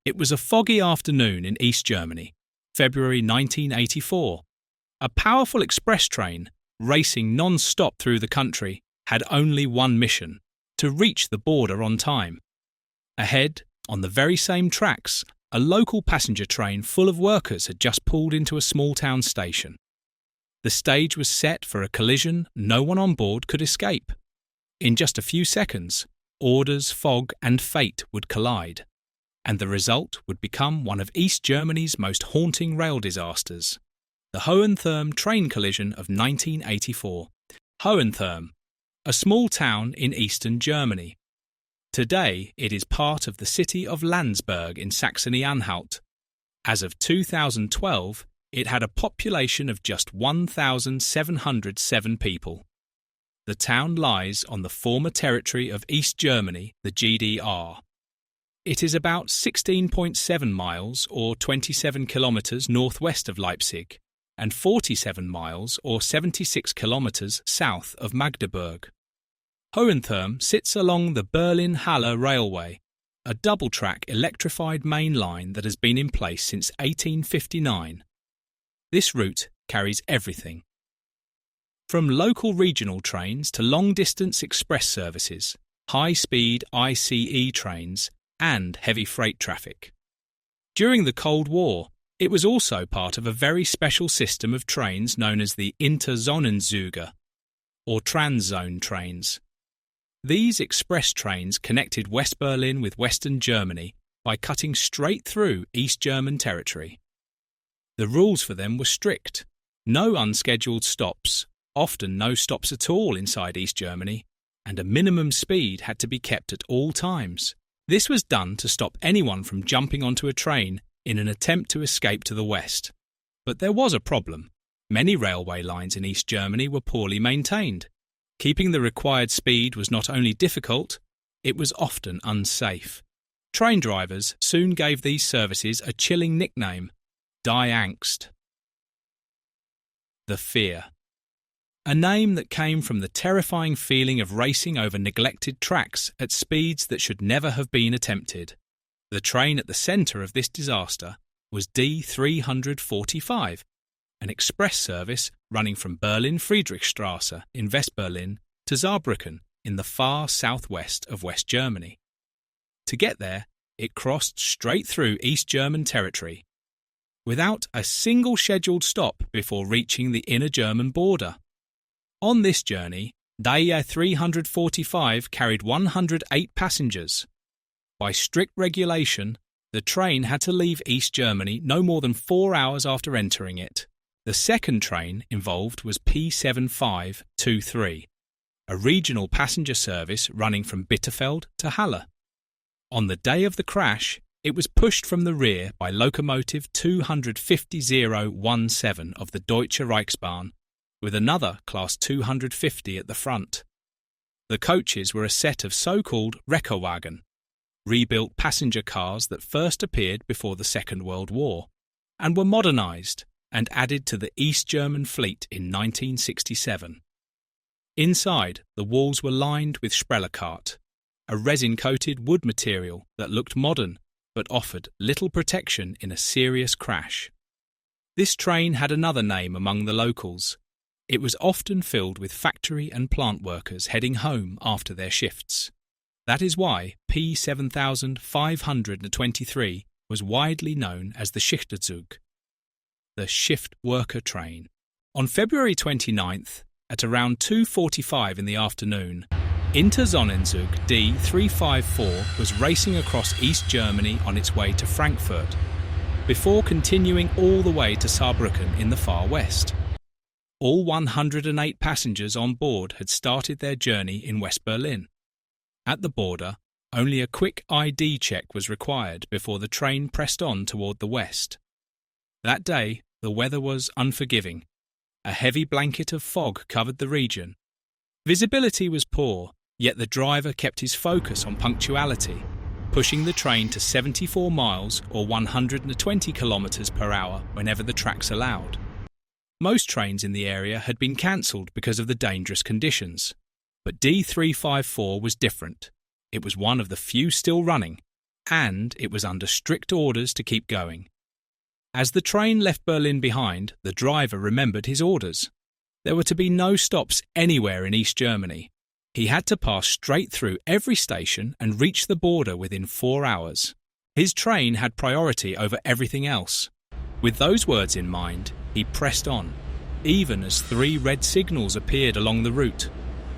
It was a foggy afternoon in East Germany, February 1984. A powerful express train, racing non-stop through the country, had only one mission: to reach the border on time. Ahead, on the very same tracks, a local passenger train full of workers had just pulled into a small-town station. The stage was set for a collision no one on board could escape. In just a few seconds, orders, fog and fate would collide, and the result would become one of East Germany's most haunting rail disasters. The Hohenthurm train collision of 1984. Hohenthurm, a small town in eastern Germany. Today it is part of the city of Landsberg in Saxony-Anhalt. As of 2012, it had a population of just 1,707 people. The town lies on the former territory of East Germany, the GDR. It is about 16.7 miles or 27 kilometres northwest of Leipzig and 47 miles or 76 kilometres south of Magdeburg. Hohenthurm sits along the Berlin-Halle Railway, a double-track electrified main line that has been in place since 1859. This route carries everything, from local regional trains to long-distance express services, high-speed ICE trains, and heavy freight traffic. During the Cold War, it was also part of a very special system of trains known as the Interzonenzüge, or Transzone trains. These express trains connected West Berlin with Western Germany by cutting straight through East German territory. The rules for them were strict: no unscheduled stops, often no stops at all inside East Germany, and a minimum speed had to be kept at all times. This was done to stop anyone from jumping onto a train in an attempt to escape to the west. But there was a problem. Many railway lines in East Germany were poorly maintained. Keeping the required speed was not only difficult, it was often unsafe. Train drivers soon gave these services a chilling nickname: Die Angst. The Fear. A name that came from the terrifying feeling of racing over neglected tracks at speeds that should never have been attempted. The train at the centre of this disaster was D345, an express service running from Berlin-Friedrichstraße in West Berlin to Saarbrücken in the far southwest of West Germany. To get there, it crossed straight through East German territory, without a single scheduled stop before reaching the inner German border. On this journey, D345 carried 108 passengers. By strict regulation, the train had to leave East Germany no more than 4 hours after entering it. The second train involved was P7523, a regional passenger service running from Bitterfeld to Halle. On the day of the crash, it was pushed from the rear by locomotive 25017 of the Deutsche Reichsbahn, with another Class 250 at the front. The coaches were a set of so-called Reckerwagen, rebuilt passenger cars that first appeared before the Second World War, and were modernised and added to the East German fleet in 1967. Inside, the walls were lined with Sprellerkart, a resin-coated wood material that looked modern but offered little protection in a serious crash. This train had another name among the locals. It was often filled with factory and plant workers heading home after their shifts. That is why P7523 was widely known as the Schichterzug, the shift worker train. On February 29th, at around 2:45 in the afternoon, Interzonenzug D354 was racing across East Germany on its way to Frankfurt, before continuing all the way to Saarbrücken in the far west. All 108 passengers on board had started their journey in West Berlin. At the border, only a quick ID check was required before the train pressed on toward the west. That day, the weather was unforgiving. A heavy blanket of fog covered the region. Visibility was poor, yet the driver kept his focus on punctuality, pushing the train to 74 miles or 120 kilometers per hour whenever the tracks allowed. Most trains in the area had been cancelled because of the dangerous conditions, but D354 was different. It was one of the few still running, and it was under strict orders to keep going. As the train left Berlin behind, the driver remembered his orders. There were to be no stops anywhere in East Germany. He had to pass straight through every station and reach the border within 4 hours. His train had priority over everything else. With those words in mind, he pressed on, even as 3 red signals appeared along the route.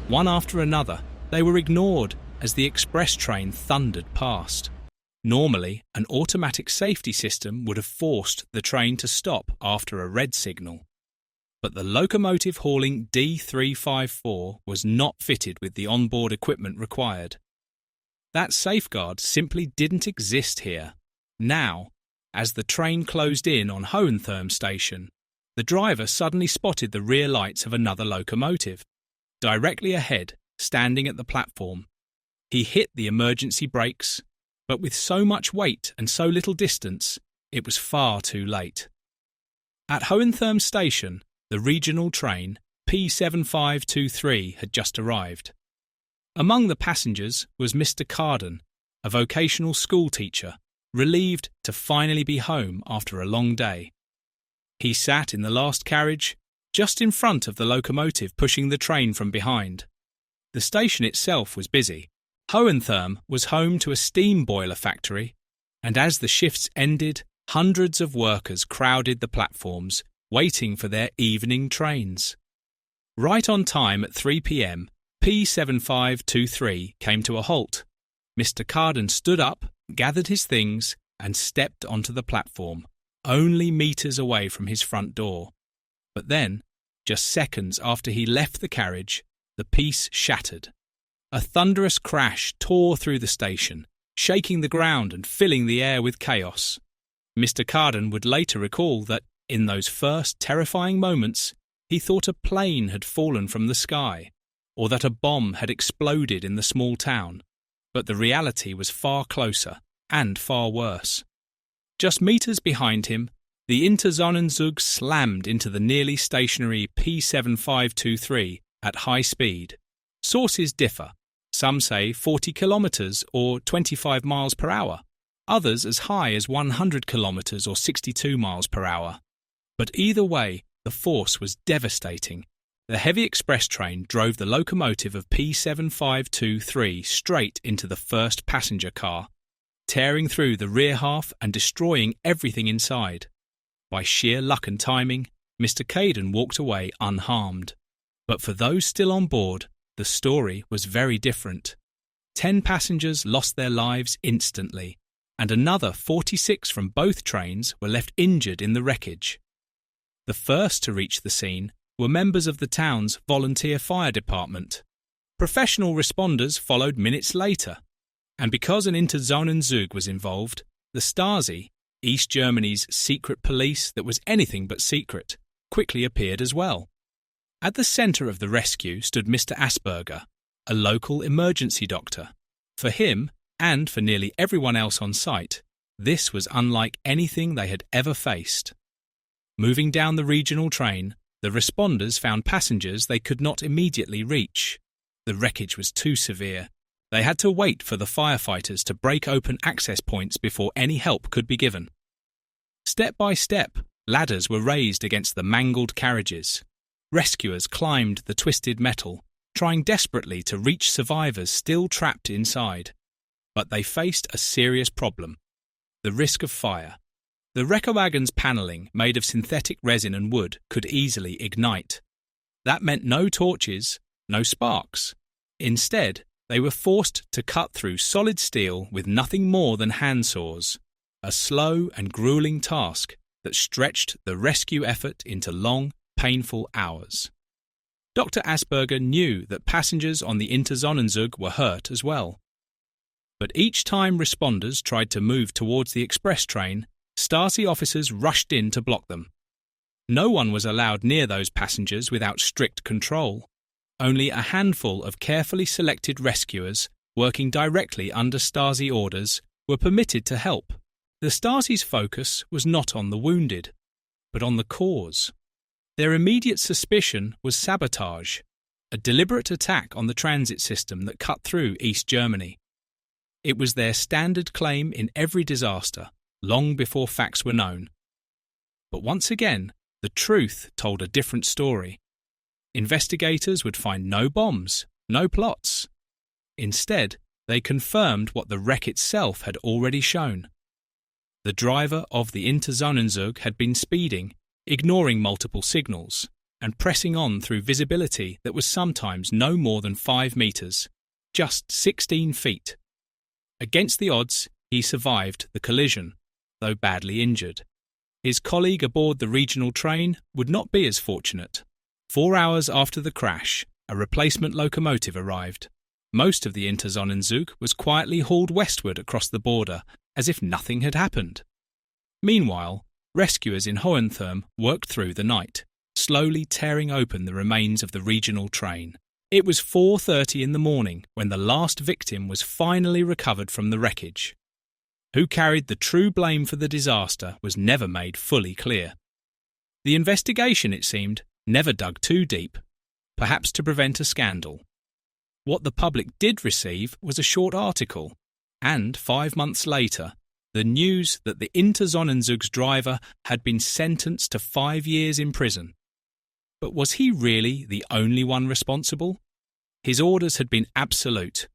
One after another, they were ignored as the express train thundered past. Normally, an automatic safety system would have forced the train to stop after a red signal. But the locomotive hauling D354 was not fitted with the onboard equipment required. That safeguard simply didn't exist here. Now, as the train closed in on Hohentherm station, the driver suddenly spotted the rear lights of another locomotive, directly ahead, standing at the platform. He hit the emergency brakes, but with so much weight and so little distance, it was far too late. At Hohentherm station, the regional train P7523 had just arrived. Among the passengers was Mr. Carden, a vocational school teacher, relieved to finally be home after a long day. He sat in the last carriage, just in front of the locomotive pushing the train from behind. The station itself was busy. Hohentherm was home to a steam boiler factory, and as the shifts ended, hundreds of workers crowded the platforms, waiting for their evening trains. Right on time at 3 p.m, P7523 came to a halt. Mr. Carden stood up, gathered his things, and stepped onto the platform, only meters away from his front door. But then, just seconds after he left the carriage, the piece shattered. A thunderous crash tore through the station, shaking the ground and filling the air with chaos. Mr. Carden would later recall that, in those first terrifying moments, he thought a plane had fallen from the sky, or that a bomb had exploded in the small town. But the reality was far closer, and far worse. Just meters behind him, the Interzonenzug slammed into the nearly stationary P7523 at high speed. Sources differ. Some say 40 kilometres or 25 miles per hour, others as high as 100 kilometres or 62 miles per hour. But either way, the force was devastating. The heavy express train drove the locomotive of P7523 straight into the first passenger car, tearing through the rear half and destroying everything inside. By sheer luck and timing, Mr. Carden walked away unharmed. But for those still on board, the story was very different. 10 passengers lost their lives instantly, and another 46 from both trains were left injured in the wreckage. The first to reach the scene were members of the town's volunteer fire department. Professional responders followed minutes later, and because an Interzonenzug was involved, the Stasi, East Germany's secret police that was anything but secret, quickly appeared as well. At the centre of the rescue stood Mr. Asperger, a local emergency doctor. For him, and for nearly everyone else on site, this was unlike anything they had ever faced. Moving down the regional train, the responders found passengers they could not immediately reach. The wreckage was too severe. They had to wait for the firefighters to break open access points before any help could be given. Step by step, ladders were raised against the mangled carriages. Rescuers climbed the twisted metal, trying desperately to reach survivors still trapped inside. But they faced a serious problem: the risk of fire. The Reckerwagen's panelling, made of synthetic resin and wood, could easily ignite. That meant no torches, no sparks. Instead, they were forced to cut through solid steel with nothing more than handsaws, a slow and grueling task that stretched the rescue effort into long, painful hours. Dr. Asperger knew that passengers on the Interzonenzug were hurt as well. But each time responders tried to move towards the express train, Stasi officers rushed in to block them. No one was allowed near those passengers without strict control. Only a handful of carefully selected rescuers, working directly under Stasi orders, were permitted to help. The Stasi's focus was not on the wounded, but on the cause. Their immediate suspicion was sabotage, a deliberate attack on the transit system that cut through East Germany. It was their standard claim in every disaster, long before facts were known. But once again, the truth told a different story. Investigators would find no bombs, no plots. Instead, they confirmed what the wreck itself had already shown. The driver of the Interzonenzug had been speeding, ignoring multiple signals, and pressing on through visibility that was sometimes no more than 5 meters, just 16 feet. Against the odds, he survived the collision, though badly injured. His colleague aboard the regional train would not be as fortunate. 4 hours after the crash, a replacement locomotive arrived. Most of the Interzonenzug was quietly hauled westward across the border, as if nothing had happened. Meanwhile, rescuers in Hohentherm worked through the night, slowly tearing open the remains of the regional train. It was 4:30 in the morning when the last victim was finally recovered from the wreckage. Who carried the true blame for the disaster was never made fully clear. The investigation, it seemed, never dug too deep, perhaps to prevent a scandal. What the public did receive was a short article, and 5 months later, the news that the Interzonenzug's driver had been sentenced to 5 years in prison. But was he really the only one responsible? His orders had been absolute.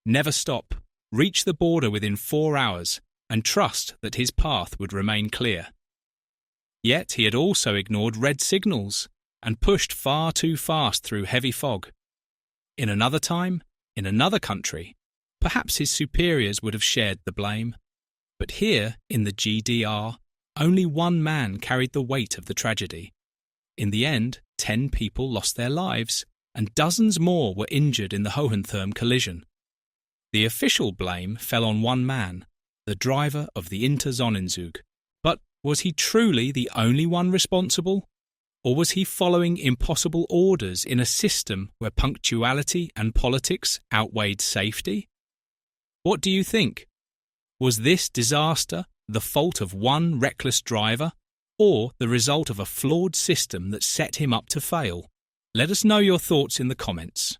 Never stop, reach the border within 4 hours, and trust that his path would remain clear. Yet he had also ignored red signals and pushed far too fast through heavy fog. In another time, in another country, perhaps his superiors would have shared the blame. But here, in the GDR, only one man carried the weight of the tragedy. In the end, 10 people lost their lives, and dozens more were injured in the Hohentherm collision. The official blame fell on one man, the driver of the Interzonenzug. But was he truly the only one responsible? Or was he following impossible orders in a system where punctuality and politics outweighed safety? What do you think? Was this disaster the fault of one reckless driver, or the result of a flawed system that set him up to fail? Let us know your thoughts in the comments.